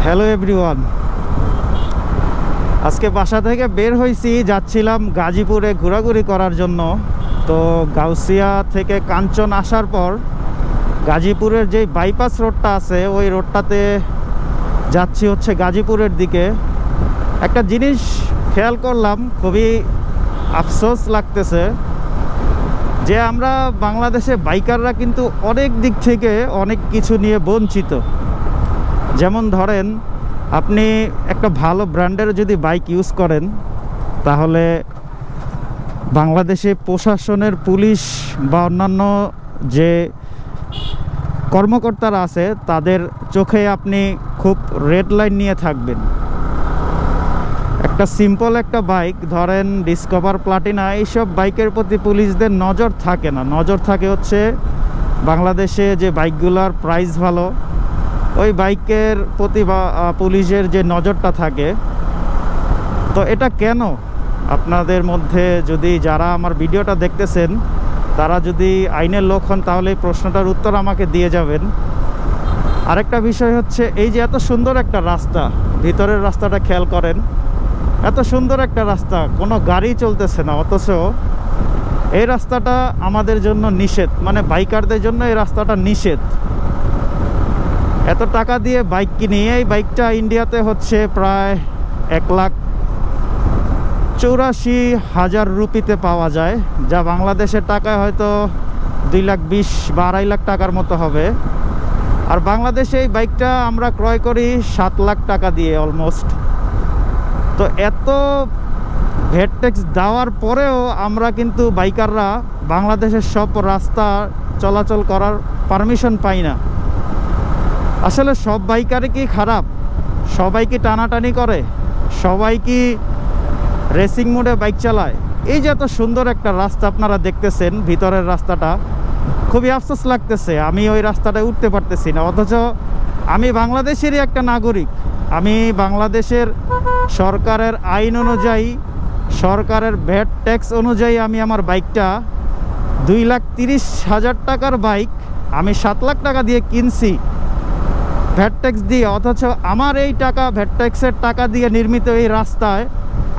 Hello everyone, আজকে বাসা থেকে বের হয়েছি, যাচ্ছিলাম গাজীপুরে ঘোরাঘুরি করার জন্য। তো গাউসিয়া থেকে কাঞ্চন আসার পর গাজীপুরের যে বাইপাস রোডটা আছে ওই রোডটাতে যাচ্ছি হচ্ছে গাজীপুরের দিকে। একটা জিনিস খেয়াল করলাম, খুবই আফসোস লাগতেছে যে আমরা বাংলাদেশে বাইকাররা কিন্তু অনেক দিক থেকে অনেক কিছু নিয়ে বঞ্চিত। যেমন ধরেন, আপনি একটা ভালো ব্র্যান্ডের যদি বাইক ইউজ করেন তাহলে বাংলাদেশে প্রশাসনের পুলিশ বা অন্যান্য যে কর্মকর্তারা আছে তাদের চোখে আপনি খুব রেড লাইন নিয়ে থাকবেন। একটা সিম্পল একটা বাইক ধরেন ডিসকভার, প্লাটিনা, এইসব বাইকের প্রতি পুলিশদের নজর থাকে না। নজর থাকে হচ্ছে বাংলাদেশে যে বাইকগুলোর প্রাইস ভালো, ওই বাইকের প্রতি পুলিশের যে নজরটা থাকে। তো এটা কেন? আপনাদের মধ্যে যদি যারা আমার ভিডিওটা দেখতেছেন তারা যদি আইনের লোক হন তাহলে এই প্রশ্নটার উত্তর আমাকে দিয়ে যাবেন। আরেকটা বিষয় হচ্ছে, এই যে এত সুন্দর একটা রাস্তা, ভিতরের রাস্তাটা খেয়াল করেন, এত সুন্দর একটা রাস্তা, কোনো গাড়ি চলতেছে না, অথচ এই রাস্তাটা আমাদের জন্য নিষেধ, মানে বাইকারদের জন্য এই রাস্তাটা নিষেধ। এত টাকা দিয়ে বাইক কিনি, এই বাইকটা ইন্ডিয়াতে হচ্ছে প্রায় 1,84,000 রুপিতে পাওয়া যায়, যা বাংলাদেশের টাকায় হয়তো 2,20,000 বা 2.5 লাখ টাকার মতো হবে। আর বাংলাদেশে এই বাইকটা আমরা ক্রয় করি 7 লাখ টাকা দিয়ে অলমোস্ট। তো এত ভ্যাট ট্যাক্স দেওয়ার পরেও আমরা কিন্তু বাইকাররা বাংলাদেশের সব রাস্তা চলাচল করার পারমিশন পাই না। আসলে সব বাইকারই কি খারাপ? সবাই কি টানাটানি করে? সবাই কি রেসিং মোডে বাইক চালায়? এই যে এত সুন্দর একটা রাস্তা আপনারা দেখতেছেন, ভিতরের রাস্তাটা, খুবই আফসোস লাগতেছে আমি ওই রাস্তাটায় উঠতে পারতেছি না। অথচ আমি বাংলাদেশেরই একটা নাগরিক, আমি বাংলাদেশের সরকারের আইন অনুযায়ী, সরকারের ভ্যাট ট্যাক্স অনুযায়ী আমি আমার বাইকটা 2,30,000 টাকার বাইক আমি 7 লাখ টাকা দিয়ে কিনছি ভ্যাট ট্যাক্স দিয়ে। অথচ আমার এই টাকা, ভ্যাট ট্যাক্সের টাকা দিয়ে নির্মিত এই রাস্তায়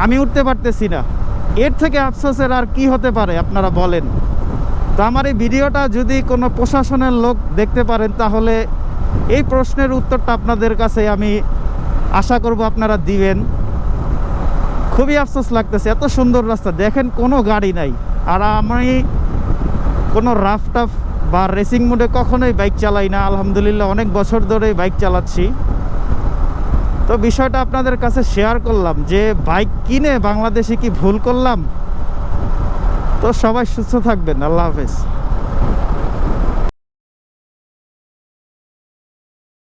আমি উঠতে পারতেছি না। এর থেকে আফসোসের আর কি হতে পারে আপনারা বলেন? তো আমার এই ভিডিওটা যদি কোনো প্রশাসনের লোক দেখতে পারেন তাহলে এই প্রশ্নের উত্তরটা আপনাদের কাছে আমি আশা করব আপনারা দিবেন। খুবই আফসোস লাগতেছে, এত সুন্দর রাস্তা দেখেন, কোনো গাড়ি নাই। আর আমি কোনো রাফ টাফ বা রেসিং মোডে কখনোই বাইক চালাই না, আলহামদুলিল্লাহ অনেক বছর ধরে বাইক চালাচ্ছি। তো বিষয়টা আপনাদের কাছে শেয়ার করলাম যে বাইক কিনে বাংলাদেশে কি ভুল করলাম। তো সবাই সুস্থ থাকবেন, আল্লাহ হাফেজ।